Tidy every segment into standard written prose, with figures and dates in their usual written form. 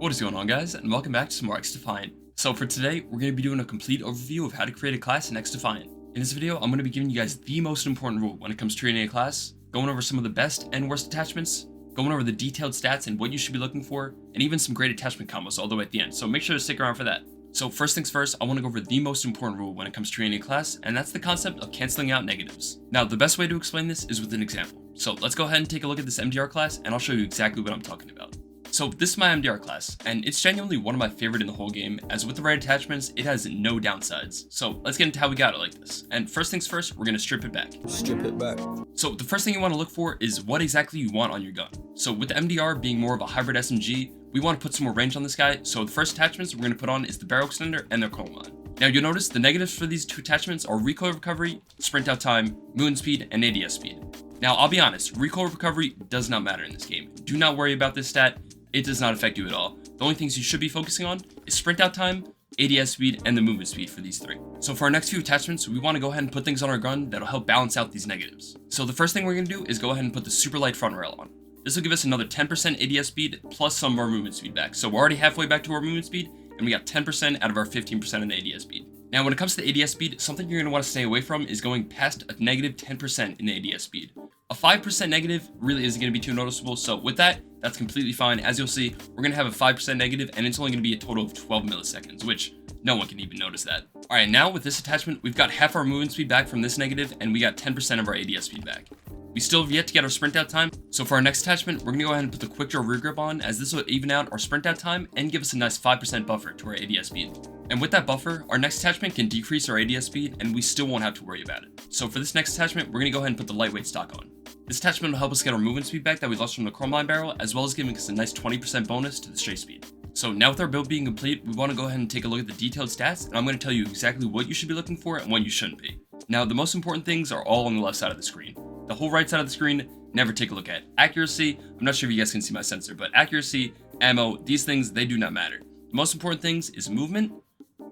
What is going on, guys, and welcome back to some more XDefiant. So for today, we're going to be doing a complete overview of how to create a class in XDefiant. In this video, I'm going to be giving you guys the most important rule when it comes to creating a class, going over some of the best and worst attachments, going over the detailed stats and what you should be looking for, and even some great attachment combos all the way at the end, so make sure to stick around for that. So first things first, I want to go over the most important rule when it comes to creating a class, and that's the concept of canceling out negatives. Now, the best way to explain this is with an example. So let's go ahead and take a look at this MDR class, and I'll show you exactly what I'm talking about. So this is my MDR class, and it's genuinely one of my favorite in the whole game, as with the right attachments, it has no downsides. So let's get into how we got it like this. And first things first, we're going to strip it back. So the first thing you want to look for is what exactly you want on your gun. So with the MDR being more of a hybrid SMG, we want to put some more range on this guy, so the first attachments we're going to put on is the barrel extender and the chrome line. Now you'll notice the negatives for these two attachments are recoil recovery, sprint out time, movement speed, and ADS speed. Now I'll be honest, recoil recovery does not matter in this game. Do not worry about this stat. It does not affect you at all. The only things you should be focusing on is sprint out time, ADS speed, and the movement speed for these three. So for our next few attachments, we want to go ahead and put things on our gun that'll help balance out these negatives. So the first thing we're going to do is go ahead and put the super light front rail on. This will give us another 10% ADS speed plus some of our movement speed back. So we're already halfway back to our movement speed, and we got 10% out of our 15% in the ADS speed. Now when it comes to the ADS speed, something you're going to want to stay away from is going past a negative 10% in the ADS speed. A 5% negative really isn't going to be too noticeable, so with that, that's completely fine. As you'll see, we're going to have a 5% negative, and it's only going to be a total of 12 milliseconds, which no one can even notice that. Alright, now with this attachment, we've got half our movement speed back from this negative, and we got 10% of our ADS speed back. We still have yet to get our sprint out time, so for our next attachment, we're going to go ahead and put the quick draw rear grip on, as this will even out our sprint out time and give us a nice 5% buffer to our ADS speed. And with that buffer, our next attachment can decrease our ADS speed, and we still won't have to worry about it. So for this next attachment, we're going to go ahead and put the lightweight stock on. This attachment will help us get our movement speed back that we lost from the chrome line barrel, as well as giving us a nice 20% bonus to the straight speed. So now with our build being complete, we want to go ahead and take a look at the detailed stats, and I'm going to tell you exactly what you should be looking for and what you shouldn't be. Now, the most important things are all on the left side of the screen. The whole right side of the screen, never take a look at. Accuracy, I'm not sure if you guys can see my sensor, but accuracy, ammo, these things, they do not matter. The most important things is movement,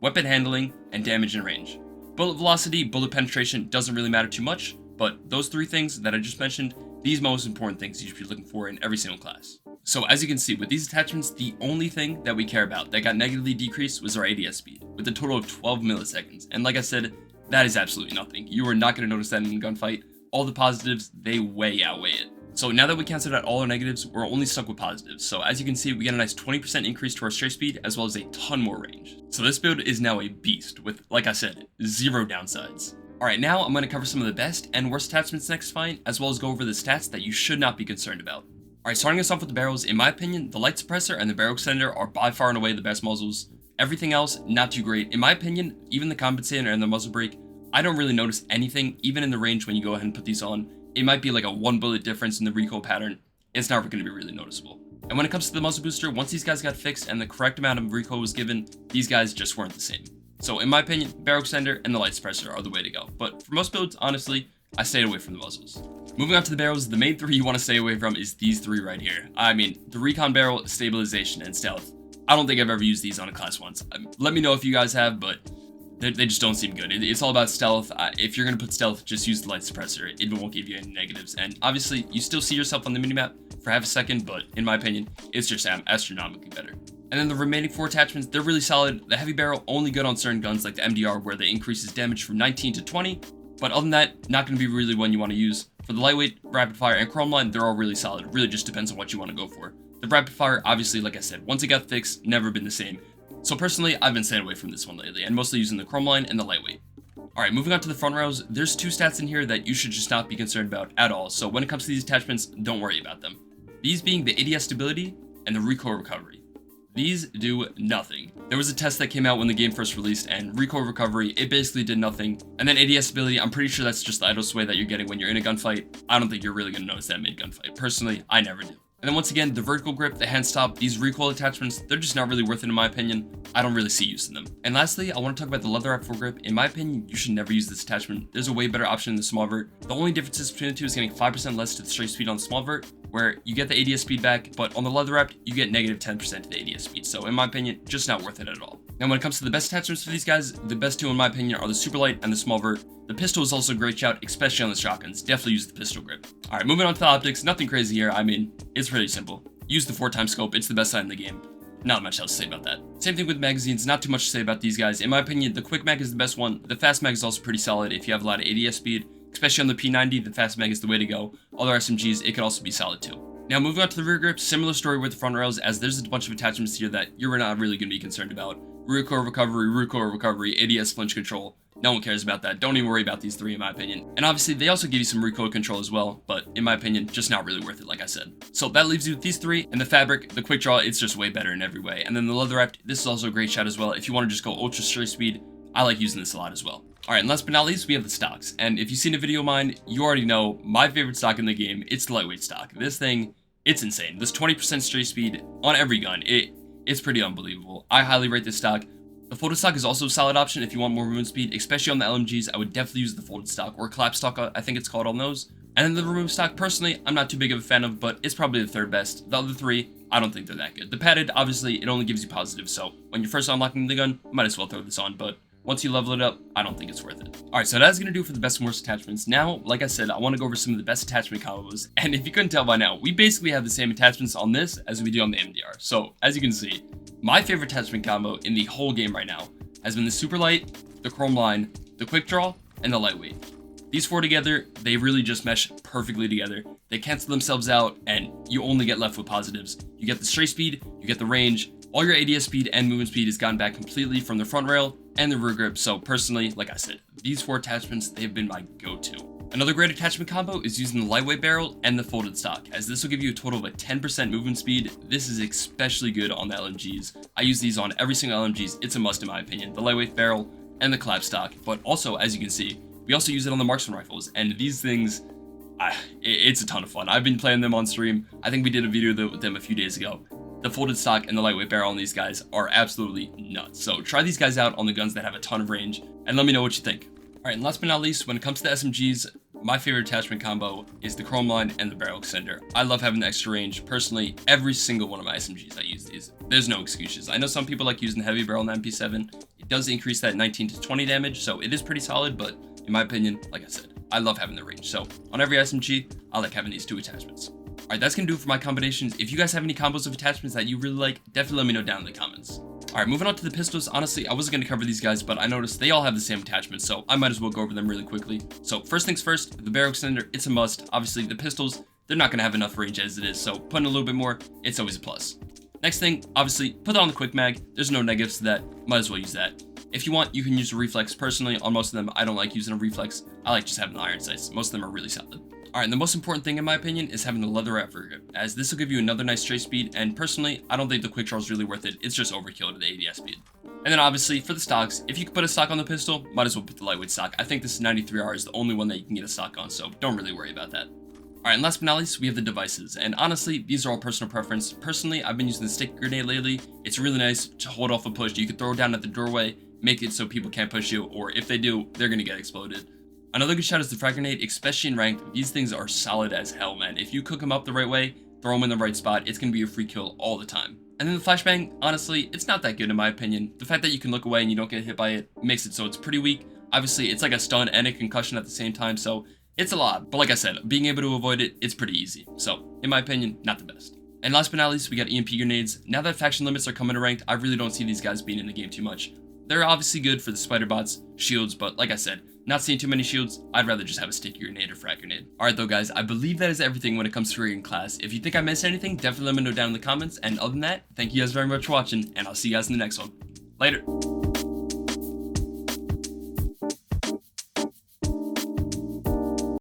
weapon handling, and damage and range. Bullet velocity, bullet penetration doesn't really matter too much, but those three things that I just mentioned, these most important things you should be looking for in every single class. So as you can see, with these attachments, the only thing that we care about that got negatively decreased was our ADS speed, with a total of 12 milliseconds. And like I said, that is absolutely nothing. You are not going to notice that in a gunfight. All the positives, they way outweigh it. So now that we canceled out all our negatives, we're only stuck with positives. So as you can see, we get a nice 20% increase to our straight speed, as well as a ton more range. So this build is now a beast with, like I said, zero downsides. Alright, now I'm going to cover some of the best and worst attachments next fight, as well as go over the stats that you should not be concerned about. Alright, starting us off with the barrels, in my opinion, the light suppressor and the barrel extender are by far and away the best muzzles. Everything else, not too great. In my opinion, even the compensator and the muzzle brake, I don't really notice anything, even in the range when you go ahead and put these on. It might be like a 1 bullet difference in the recoil pattern. It's not going to be really noticeable. And when it comes to the muzzle booster, once these guys got fixed and the correct amount of recoil was given, these guys just weren't the same. So in my opinion, barrel extender and the light suppressor are the way to go. But for most builds, honestly, I stayed away from the muzzles. Moving on to the barrels, the main three you want to stay away from is these three right here. I mean, the recon barrel, stabilization, and stealth. I don't think I've ever used these on a class once. Let me know if you guys have, but they just don't seem good. It's all about stealth. If you're going to put stealth, just use the light suppressor. It won't give you any negatives. And obviously, you still see yourself on the minimap for half a second, but in my opinion, it's just astronomically better. And then the remaining four attachments, they're really solid. The heavy barrel, only good on certain guns like the MDR, where they increases damage from 19 to 20. But other than that, not going to be really one you want to use. For the lightweight, rapid fire, and chrome line, they're all really solid. It really just depends on what you want to go for. The rapid fire, obviously, like I said, once it got fixed, never been the same. So personally, I've been staying away from this one lately, and mostly using the chrome line and the lightweight. Alright, moving on to the front rails, there's two stats in here that you should just not be concerned about at all. So when it comes to these attachments, don't worry about them. These being the ADS stability and the recoil recovery. These do nothing. There was a test that came out when the game first released, and recoil recovery, it basically did nothing. And then ADS stability, I'm pretty sure that's just the idle sway that you're getting when you're in a gunfight. I don't think you're really going to notice that mid-gunfight. Personally, I never do. And then once again, the vertical grip, the hand stop, these recoil attachments, they're just not really worth it in my opinion. I don't really see use in them. And lastly, I want to talk about the leather wrap foregrip. In my opinion, you should never use this attachment. There's a way better option in the small vert. The only differences between the two is getting 5% less to the straight speed on the small vert, where you get the ADS speed back, but on the leather wrapped, you get negative 10% to the ADS speed. So in my opinion, just not worth it at all. Now when it comes to the best attachments for these guys, the best two in my opinion are the super light and the small vert. The pistol is also a great shout, especially on the shotguns. Definitely use the pistol grip. Alright, moving on to the optics, nothing crazy here. I mean, it's pretty simple. Use the 4x scope, it's the best sight in the game. not much else to say about that. Same thing with magazines, not too much to say about these guys. In my opinion, the quick mag is the best one. The fast mag is also pretty solid if you have a lot of ADS speed, especially on the P90, the fast mag is the way to go. Other SMGs, it could also be solid too. Now moving on to the rear grip, similar story with the front rails, as there's a bunch of attachments here that you're not really going to be concerned about. Rear coil recovery, ADS flinch control. No one cares about that. Don't even worry about these three in my opinion. And obviously they also give you some recoil control as well, but in my opinion, just not really worth it like I said. So that leaves you with these three, and the fabric, the quick draw, it's just way better in every way. And then the leather wrapped, this is also a great shot as well. If you want to just go ultra straight speed, I like using this a lot as well. Alright, and last but not least, we have the stocks. And if you've seen a video of mine, you already know my favorite stock in the game, it's the lightweight stock. This thing, it's insane. This 20% straight speed on every gun, it's pretty unbelievable. I highly rate this stock. The folded stock is also a solid option if you want more movement speed, especially on the LMGs. I would definitely use the folded stock, or collapse stock, I think it's called on those. And then the remove stock, personally, I'm not too big of a fan of, but it's probably the third best. The other three, I don't think they're that good. The padded, obviously, it only gives you positives, so when you're first unlocking the gun, might as well throw this on, but once you level it up, I don't think it's worth it. Alright, so that's going to do it for the best and worst attachments. Now, like I said, I want to go over some of the best attachment combos, and if you couldn't tell by now, we basically have the same attachments on this as we do on the MDR. So, as you can see, my favorite attachment combo in the whole game right now has been the super light, the chrome line, the quick draw, and the lightweight. These four together, they really just mesh perfectly together. They cancel themselves out, and you only get left with positives. You get the straight speed, you get the range, all your ADS speed and movement speed is gotten back completely from the front rail and the rear grip. So personally, like I said, these four attachments, they've been my go-to. Another great attachment combo is using the lightweight barrel and the folded stock, as this will give you a total of a 10% movement speed. This is especially good on the LMGs. I use these on every single LMGs. It's a must in my opinion. The lightweight barrel and the collapse stock, but also, as you can see, we also use it on the marksman rifles, and these things, it's a ton of fun. I've been playing them on stream. I think we did a video with them a few days ago. The folded stock and the lightweight barrel on these guys are absolutely nuts. So try these guys out on the guns that have a ton of range, and let me know what you think. Alright, and last but not least, when it comes to the SMGs, my favorite attachment combo is the chrome line and the barrel extender. I love having the extra range. Personally, every single one of my SMGs, I use these. There's no excuses. I know some people like using the heavy barrel in the MP7. It does increase that 19 to 20 damage, so it is pretty solid, but in my opinion, like I said, I love having the range. So on every SMG, I like having these two attachments. Alright, that's going to do it for my combinations. If you guys have any combos of attachments that you really like, definitely let me know down in the comments. Alright, moving on to the pistols. Honestly, I wasn't going to cover these guys, but I noticed they all have the same attachments, so I might as well go over them really quickly. So first things first, the barrel extender, it's a must. Obviously, the pistols, they're not going to have enough range as it is, so putting a little bit more, it's always a plus. Next thing, obviously, put that on the quick mag. There's no negatives to that. Might as well use that. If you want, you can use a reflex. Personally, on most of them, I don't like using a reflex. I like just having the iron sights. Most of them are really solid. Alright, and the most important thing in my opinion is having the leather wrap rear grip, as this will give you another nice straight speed, and personally, I don't think the quick draw is really worth it. It's just overkill to the ADS speed. And then obviously, for the stocks, if you could put a stock on the pistol, might as well put the lightweight stock. I think this 93R is the only one that you can get a stock on, so don't really worry about that. Alright, and last but not least, we have the devices, and honestly, these are all personal preference. Personally, I've been using the stick grenade lately. It's really nice to hold off a push. You can throw it down at the doorway, make it so people can't push you, or if they do, they're gonna get exploded. Another good shot is the frag grenade, especially in ranked. These things are solid as hell, man. If you cook them up the right way, throw them in the right spot, it's gonna be a free kill all the time. And then the flashbang, honestly, it's not that good in my opinion. The fact that you can look away and you don't get hit by it makes it so it's pretty weak. Obviously, it's like a stun and a concussion at the same time, so it's a lot. But like I said, being able to avoid it, it's pretty easy. So, in my opinion, not the best. And last but not least, we got EMP grenades. Now that faction limits are coming to ranked, I really don't see these guys being in the game too much. They're obviously good for the spider bots, shields, but like I said, not seeing too many shields, I'd rather just have a sticky grenade or frag grenade. Alright though guys, I believe that is everything when it comes to rigging class. If you think I missed anything, definitely let me know down in the comments, and other than that, thank you guys very much for watching, and I'll see you guys in the next one. Later!